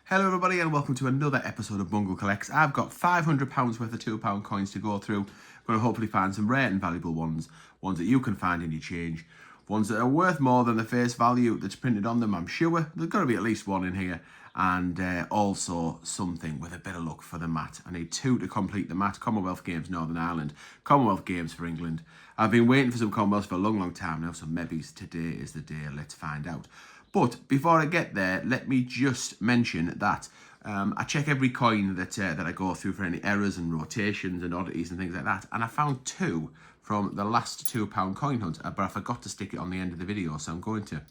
Hello everybody and welcome to another episode of Bungle Collects. I've got £500 worth of £2 coins to go through. I'm going to hopefully find some rare and valuable ones that you can find in your change, ones that are worth more than the face value that's printed on them, I'm sure. There's got to be at least one in here, and also something with a bit of luck for the mat. I need two to complete the mat. Commonwealth Games Northern Ireland, Commonwealth Games for England. I've been waiting for some Commonwealths for a long time now, so maybe today is the day. Let's find out. But before I get there, let me just mention that I check every coin that I go through for any errors and rotations and oddities and things like that. And I found two from the last £2 coin hunt, but I forgot to stick it on the end of the video, so I'm going to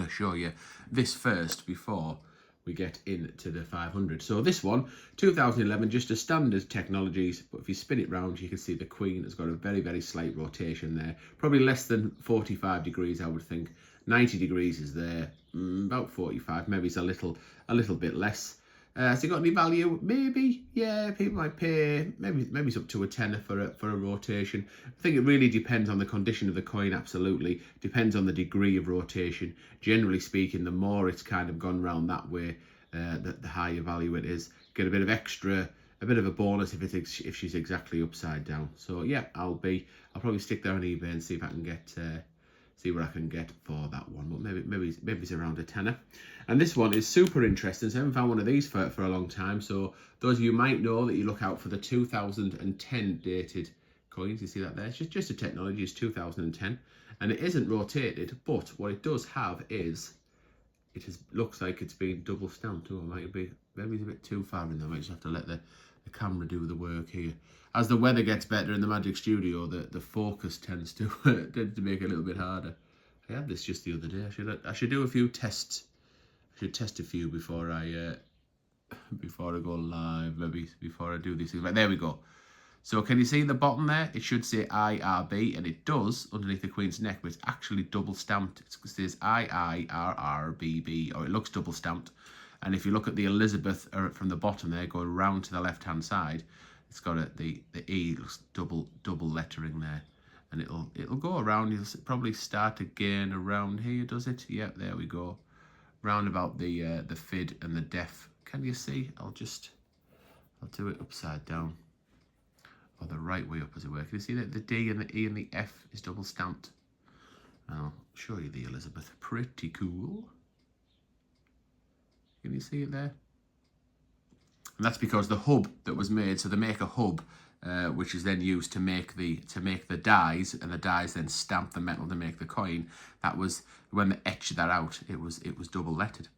show you this first before we get into the 500. So this one, 2011, just a standard technologies, but if you spin it round, you can see the Queen has got a very, very slight rotation there. Probably less than 45 degrees, I would think. 90 degrees is there, about 45, maybe it's a little bit less. Has it got any value? Maybe, yeah, people might pay, maybe it's up to a tenner for a rotation. I think it really depends on the condition of the coin, absolutely. Depends on the degree of rotation. Generally speaking, the more it's kind of gone round that way, the higher value it is. Get a bit of extra, a bit of a bonus if she's exactly upside down. So yeah, I'll probably stick there on eBay and see if I can get see what I can get for that one, but maybe it's around a tenner. And this one is super interesting. So I haven't found one of these for a long time. So those of you might know that you look out for the 2010 dated coins. You see that there? It's just a technology. It's 2010, and it isn't rotated. But what it does have is looks like it's been double stamped. Oh, maybe it's a bit too far in there. I might just have to let the camera do the work here. As the weather gets better in the Magic Studio, the focus tends to make it a little bit harder. I had this just the other day. I should do a few tests. I should test a few before I go live, maybe before I do these things. Right, there we go. So can you see the bottom there? It should say IRB, and it does underneath the Queen's neck, but it's actually double stamped. It says IIRRBB, or it looks double stamped. And if you look at the Elizabeth from the bottom there, going round to the left-hand side, it's got the E looks double lettering there, and it'll go around. You'll probably start again around here, does it? Yep, there we go. Round about the FID and the def. Can you see? I'll do it upside down, or the right way up, as it were. Can you see that the D and the E and the F is double stamped? I'll show you the Elizabeth. Pretty cool. Can you see it there? And that's because the hub that was made, so they make a hub which is then used to make the dies, and the dies then stamp the metal to make the coin. That was when they etched that out, it was double lettered.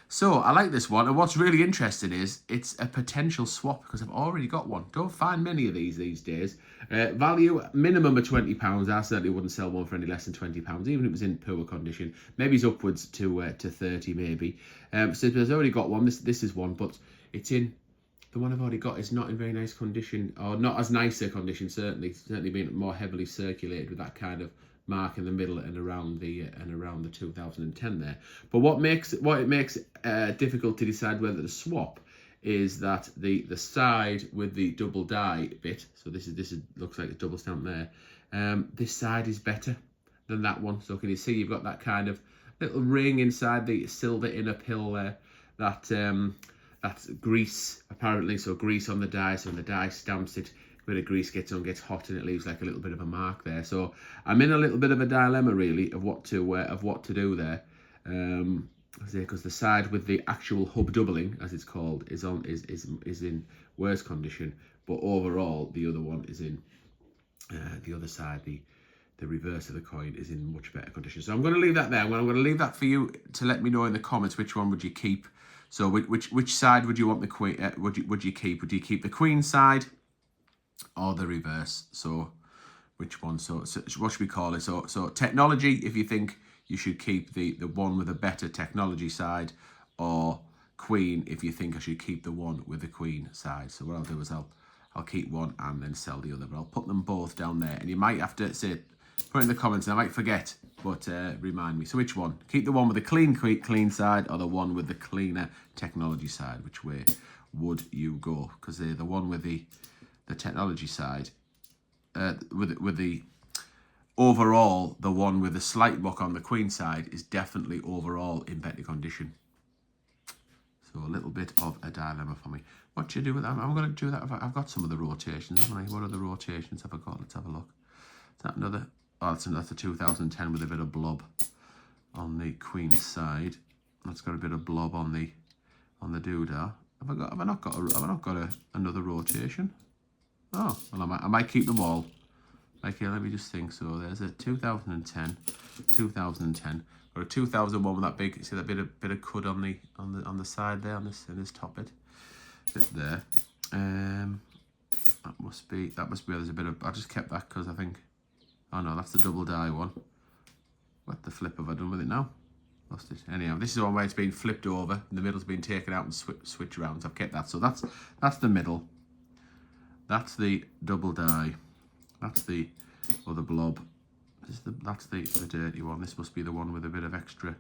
So I like this one, and what's really interesting is it's a potential swap, because I've already got one. Don't find many of these days. Value minimum of £20. I certainly wouldn't sell one for any less than £20, even if it was in poor condition. Maybe it's upwards to 30 maybe. So there's already got one. This is one, but it's in. The one I've already got is not in very nice condition, or not as nice a condition, certainly being more heavily circulated with that kind of mark in the middle and around the 2010 there. But what it makes difficult to decide whether to swap is that the side with the double die bit, so this looks like a double stamp there, this side is better than that one. So can you see you've got that kind of little ring inside the silver inner pill there, that's grease apparently, so grease on the die, so when the die stamps it, a bit of grease gets hot, and it leaves like a little bit of a mark there. So I'm in a little bit of a dilemma really of what to do there, because the side with the actual hub doubling, as it's called, is in worse condition, but overall the other one is in the other side, the reverse of the coin, is in much better condition. So I'm going to leave that there. I'm going to leave that for you to let me know in the comments which one would you keep. So which side would you want the Queen? Would you keep? Would you keep the Queen side or the reverse? So which one? So what should we call it? So technology, if you think you should keep the one with a better technology side, or Queen if you think I should keep the one with the Queen side. So what I'll do is I'll keep one and then sell the other, but I'll put them both down there, and you might have to put it in the comments, and I might forget, but remind me. So which one? Keep the one with the clean side, or the one with the cleaner technology side? Which way would you go? Because the one with the technology side, with the overall, the one with the slight buck on the Queen side is definitely overall in better condition. So a little bit of a dilemma for me. What do you do with that? I'm going to do that. I've got some of the rotations, haven't I? What other rotations have I got? Let's have a look. Is that another? Oh, that's a 2010 with a bit of blob on the Queen's side. That's got a bit of blob on the doodah. Have I not got another rotation? Oh, well, I might keep them all. Okay, let me just think. So there's a 2010, 2010, or a 2001 with that big. See that bit of cud on the side there, on this top bit there. That must be where there's a bit of. I just kept that because I think. Oh no, that's the double die one. What the flip have I done with it now? Lost it. Anyhow, this is the one where it's been flipped over, and the middle's been taken out and switch around. So I've kept that. So that's the middle. That's the double die. That's the other blob. That's the dirty one. This must be the one with a bit of extra.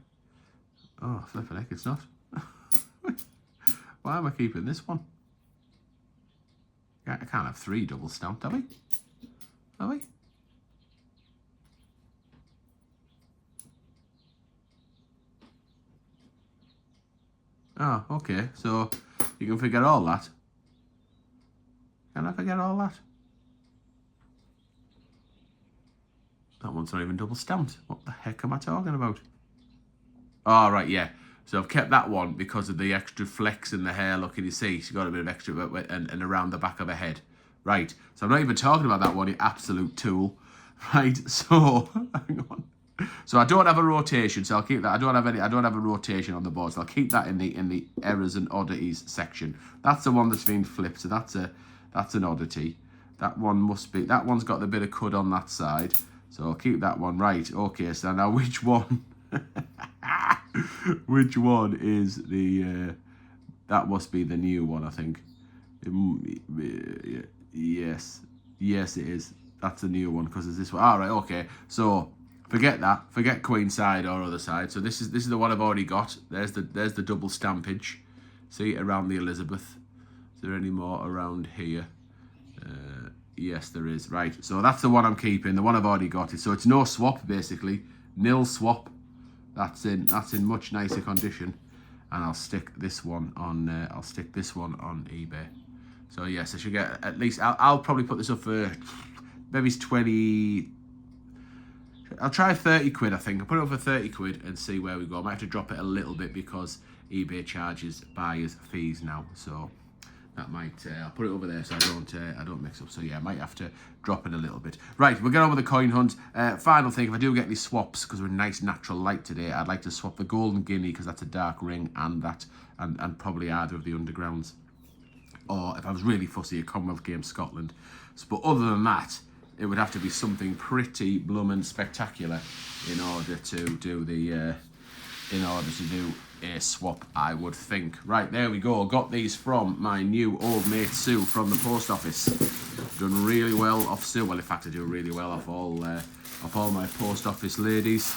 Oh, flipping heck, it's not. Why am I keeping this one? I can't have 3 double stamped, have we? Have we? Oh, okay. So you can forget all that. Can I forget all that? That one's not even double stamped. What the heck am I talking about? Oh, right, yeah. So I've kept that one because of the extra flex in the hair. Look, can you see? She's got a bit of extra and around the back of her head. Right. So I'm not even talking about that one, you absolute tool. Right. So hang on. So I don't have a rotation, so I'll keep that. I don't have a rotation on the board, so I'll keep that in the errors and oddities section. That's the one that's been flipped. So that's an oddity. That one's got the bit of cud on that side. So I'll keep that one. Right, okay, so now which one? Which one is the... that must be the new one, I think. Yes, it is. That's the new one, because there's this one. All right, okay. So, forget that. Forget Queen side or other side. So this is the one I've already got. There's the double stampage. See, around the Elizabeth. Is there any more around here? Yes, there is. Right, so that's the one I'm keeping. The one I've already got. So it's no swap, basically. Nil swap. That's in much nicer condition. And I'll stick this one on. On eBay. So yes, I should get at least. I'll probably put this up for maybe it's 20. I'll try 30 quid. I think I'll put it up for 30 quid and see where we go. I might have to drop it a little bit because eBay charges buyers fees now. So. That might, I'll put it over there so I don't mix up. So yeah, I might have to drop it a little bit. Right, we'll get on with the coin hunt. Final thing, if I do get any swaps, because we're a nice natural light today, I'd like to swap the golden guinea because that's a dark ring, and probably either of the undergrounds. Or if I was really fussy, a Commonwealth Games Scotland. But other than that, it would have to be something pretty bloomin' spectacular in order to do a swap, I would think. Right, there we go. Got these from my new old mate Sue from the post office. Done really well off Sue. Well, in fact, I do really well off all my post office ladies.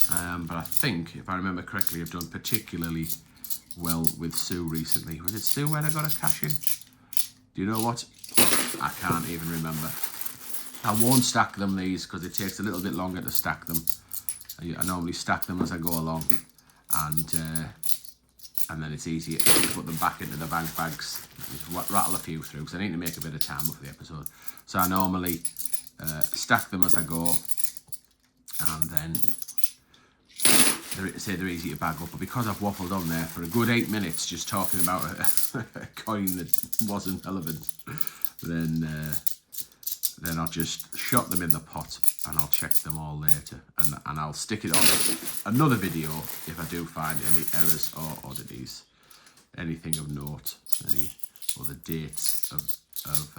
But I think, if I remember correctly, I've done particularly well with Sue recently. Was it Sue when I got a cash in? Do you know what? I can't even remember. I won't stack them, these, because it takes a little bit longer to stack them. I normally stack them as I go along, and then it's easier to put them back into the bank bags. Just rattle a few through, because I need to make a bit of time for the episode. So I normally stack them as I go, and then they're easy to bag up. But because I've waffled on there for a good 8 minutes just talking about a coin that wasn't relevant, then I'll just shot them in the pot and I'll check them all later, and I'll stick it on another video if I do find any errors or oddities, anything of note, any other dates of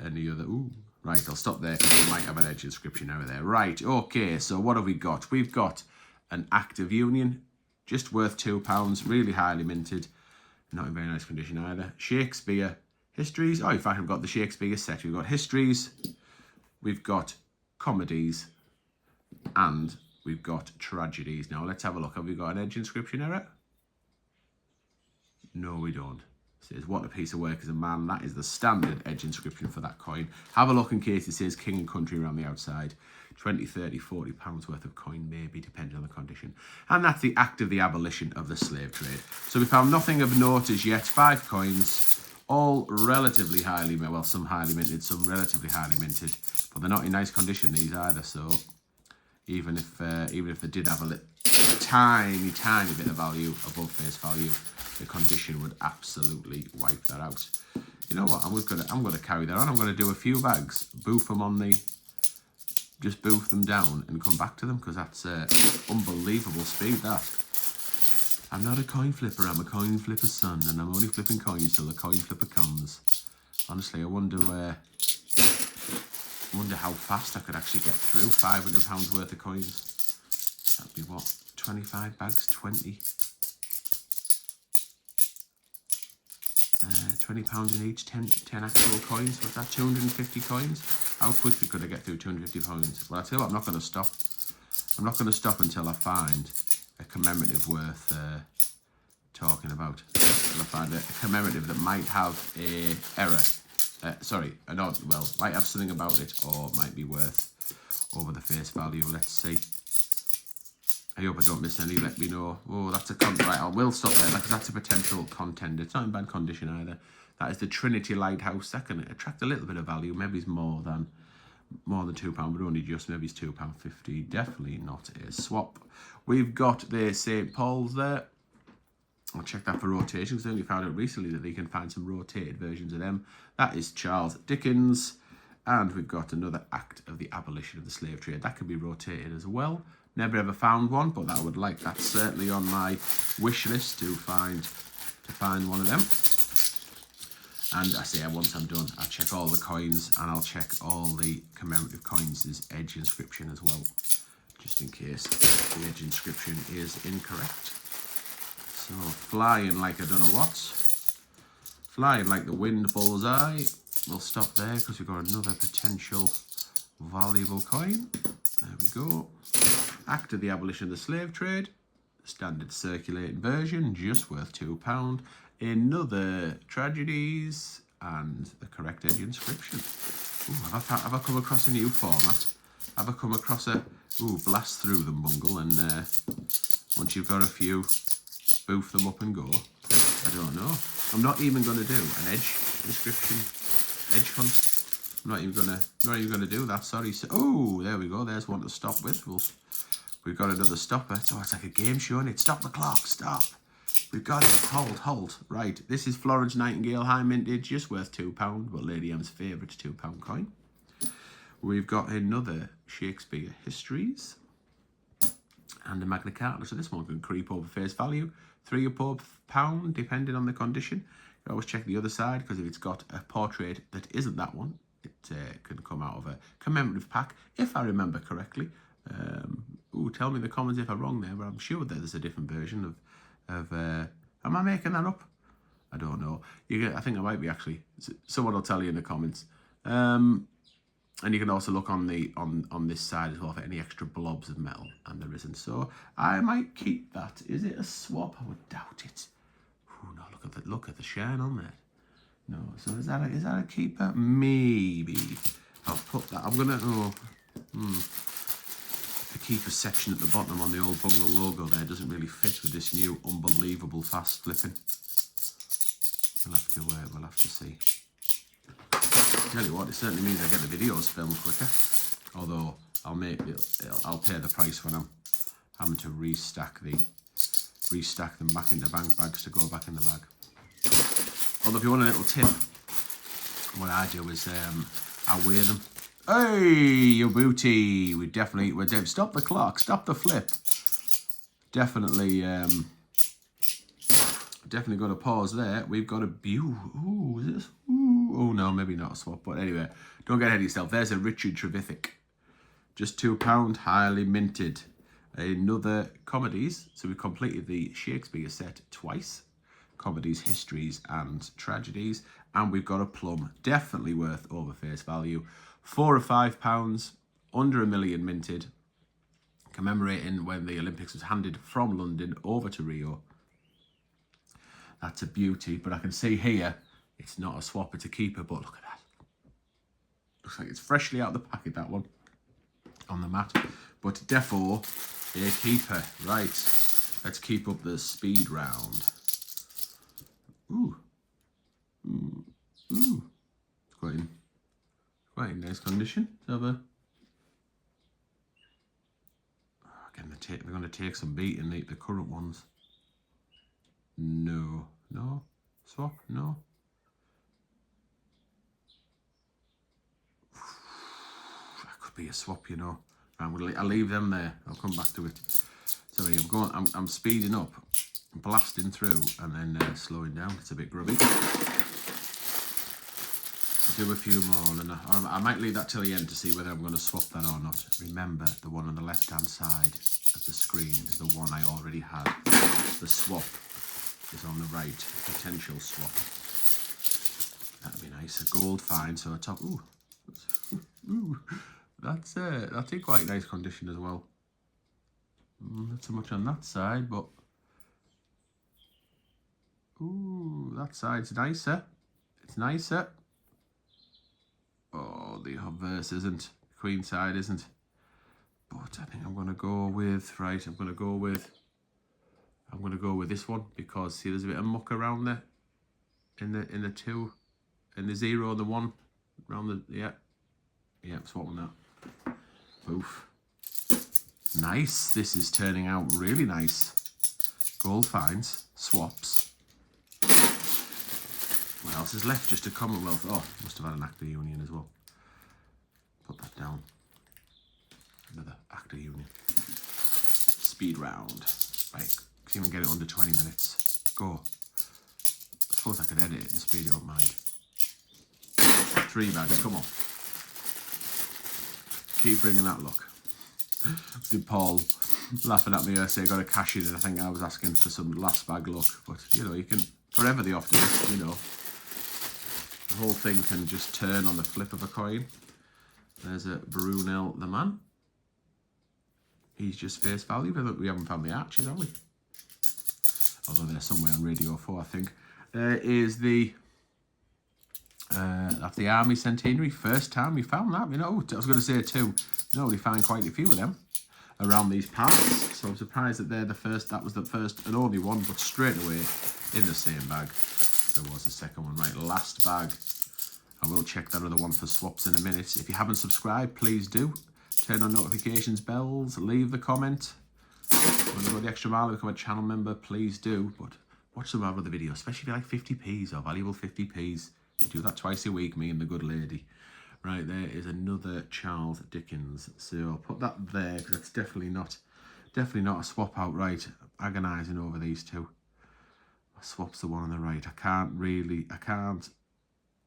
any other. Ooh, right, I'll stop there because we might have an edge inscription error there. Right, okay, so what have we got? We've got an Active Union, just worth £2, really highly minted, not in very nice condition either. Shakespeare Histories. Oh, in fact, I've got the Shakespeare set. We've got Histories, we've got Comedies, and we've got Tragedies. Now, let's have a look. Have we got an edge inscription error? No, we don't. It says, what a piece of work is a man. That is the standard edge inscription for that coin. Have a look in case it says King and Country around the outside. 20, 30, 40 pounds worth of coin, maybe, depending on the condition. And that's the act of the abolition of the slave trade. So we found nothing of note as yet. 5 coins, all relatively highly, well, some highly minted, some relatively highly minted, but they're not in nice condition, these either. So even if they did have a tiny bit of value above face value, the condition would absolutely wipe that out. You know what? I'm gonna carry that on. I'm gonna do a few bags, boof them on the, just boof them down and come back to them, because that's unbelievable speed. That. I'm not a coin flipper. I'm a coin flipper's son, and I'm only flipping coins till the coin flipper comes. Honestly, I wonder how fast I could actually get through £500 worth of coins. That'd be what? 25 bags, 20. £20 in each, 10 actual coins. What's that, 250 coins? How quickly could I get through 250 coins? Well, I tell you what, I'm not going to stop. I'm not going to stop until I find a commemorative worth talking about. Until I find a commemorative that might have a error. Might have something about it, or might be worth over the face value. Let's see. I hope I don't miss any. Let me know. Oh, that's a right. I will stop there because that's a potential contender. It's not in bad condition either. That is the Trinity Lighthouse. That can attract a little bit of value. Maybe it's more than £2, but only just. Maybe it's £2.50. Definitely not a swap. We've got the St. Paul's there. I'll check that for rotations. I only found out recently that they can find some rotated versions of them. That is Charles Dickens. And we've got another act of the abolition of the slave trade. That can be rotated as well. Never ever found one, but that I would like. That's certainly on my wish list to find one of them. And I say, once I'm done, I'll check all the coins, and I'll check all the commemorative coins' edge inscription as well, just in case the edge inscription is incorrect. So, flying like I don't know what. Flying like the wind, bullseye. We'll stop there because we've got another potential valuable coin. There we go. Act of the abolition of the slave trade. Standard circulating version, just worth £2. Another tragedies, and the correct edge inscription. Ooh, have I come across a new format? Have I come across a blast through them, Bungle, and once you've got a few, boof them up and go? I don't know. I'm not even going to do an edge inscription, edge hunt. I'm not even gonna do that. Sorry. Oh, there we go. There's one to stop with. We've got another stopper. So it's like a game show, and it's stop the clock. Stop. We've got it. Hold. Right. This is Florence Nightingale High Mintage, just worth £2, but Lady M's favourite £2 coin. We've got another Shakespeare Histories and a Magna Carta. So this one can creep over face value. £3 or £4, depending on the condition. You always check the other side, because if it's got a portrait that isn't that one, it can come out of a commemorative pack, if I remember correctly. Tell me in the comments if I'm wrong there, but I'm sure that there's a different version of am I making that up? I don't know. I think I might be, actually. Someone will tell you in the comments. And you can also look on this side as well for any extra blobs of metal, and there isn't. So I might keep that. Is it a swap? I would doubt it. No, look at the shine on that. No, so is that a keeper? Maybe. I'll put that. I'm gonna the keeper section at the bottom on the old Bungle logo there doesn't really fit with this new unbelievable fast flipping. We'll have to see. Tell you what, it certainly means I get the videos filmed quicker. Although I'll pay the price when I'm having to restack them back into bank bags to go back in the bag. Although if you want a little tip, what I do is I weigh them. Hey, you booty! We're stop the clock, stop the flip. Definitely got to pause there. We've got a is this? Oh no, maybe not a swap. But anyway, don't get ahead of yourself. There's a Richard Trevithick, just £2, highly minted. Another comedies. So we completed the Shakespeare set twice. Comedies, histories, and tragedies. And we've got a plum, definitely worth over face value. £4 or £5, under £1 million minted, commemorating when the Olympics was handed from London over to Rio. That's a beauty, but I can see here it's not a swap, it's a keeper. But look at that. Looks like it's freshly out of the packet, that one. on the mat. But defo a keeper. Right, let's keep up the speed round. Ooh. Ooh. Ooh. It's quite in nice condition. Again, they're going to take some beating, the current ones. No. Swap, no. That could be a swap, you know. I'll leave them there. I'll come back to it. Sorry, I'm speeding up, blasting through, and then slowing down. It's a bit grubby. Do a few more, and I might leave that till the end to see whether I'm going to swap that or not. Remember, the one on the left-hand side of the screen is the one I already had. The swap is on the right, potential swap. That'd be nice. A gold fine, so a top. Ooh, ooh, that's in quite nice condition as well. Not so much on that side, but ooh, that side's nicer. It's nicer. Oh, the obverse isn't. The queen side isn't. But I think I'm going to go with, right, I'm going to go with this one, because see there's a bit of muck around there in the 2, in the 0 and the 1 around the, yeah, swapping that. Oof. Nice. This is turning out really nice. Gold fines, swaps. What else is left? Just a Commonwealth. Oh, must have had an Actor Union as well. Put that down. Another Actor Union. Speed round. Right, see if we can get it under 20 minutes. Go. I suppose I could edit it and speed it up, mind. 3 bags, come on. Keep bringing that luck. See Paul laughing at me I say I got a cash in, and I think I was asking for some last bag luck. But, you know, you can, forever the optimist, you know. The whole thing can just turn on the flip of a coin. There's a Brunel the man. He's just face value. We haven't found the arches, have we? Although they're somewhere on Radio 4, I think. Is the that's the Army Centenary. First time we found that. You know, I was going to say 2. You know, we find quite a few of them around these parts. So I'm surprised that they're the first. That was the first and only one, but straight away in the same bag. There was a second one. Right, last bag. I will check that other one for swaps in a minute. If you haven't subscribed, please do. Turn on notifications, bells, leave the comment. Want to go the extra mile and become a channel member, please do. But watch some of our other videos, especially if you like 50p's or valuable 50p's. Do that twice a week, me and the good lady. Right, there is another Charles Dickens. So I'll put that there, because it's definitely not a swap out. Right, agonising over these 2. Swap's the one on the right.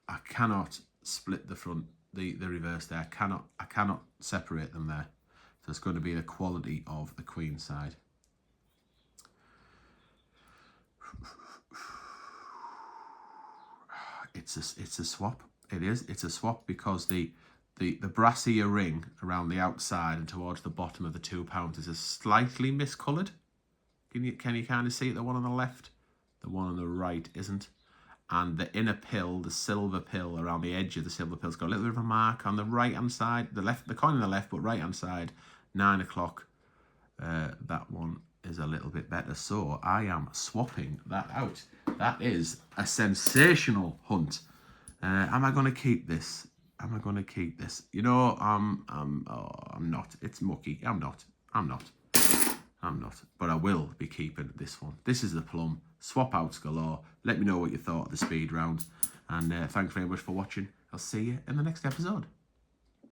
I cannot split the front, the reverse there. I cannot separate them there. So it's going to be the quality of the queen side. It's a swap. It is. It's a swap, because the brassier ring around the outside and towards the bottom of the £2 is a slightly miscoloured. Can you kind of see it? The one on the left, the one on the right isn't. And the inner pill, the silver pill around the edge of the silver pill's got a little bit of a mark on the right hand side. The coin on the left, but right hand side, 9 o'clock. That one is a little bit better. So I am swapping that out. That is a sensational hunt. Am I going to keep this? Am I going to keep this? You know, I'm not. It's mucky. I'm not. But I will be keeping this one. This is the plum. Swap outs galore. Let me know what you thought of the speed round. And thanks very much for watching. I'll see you in the next episode.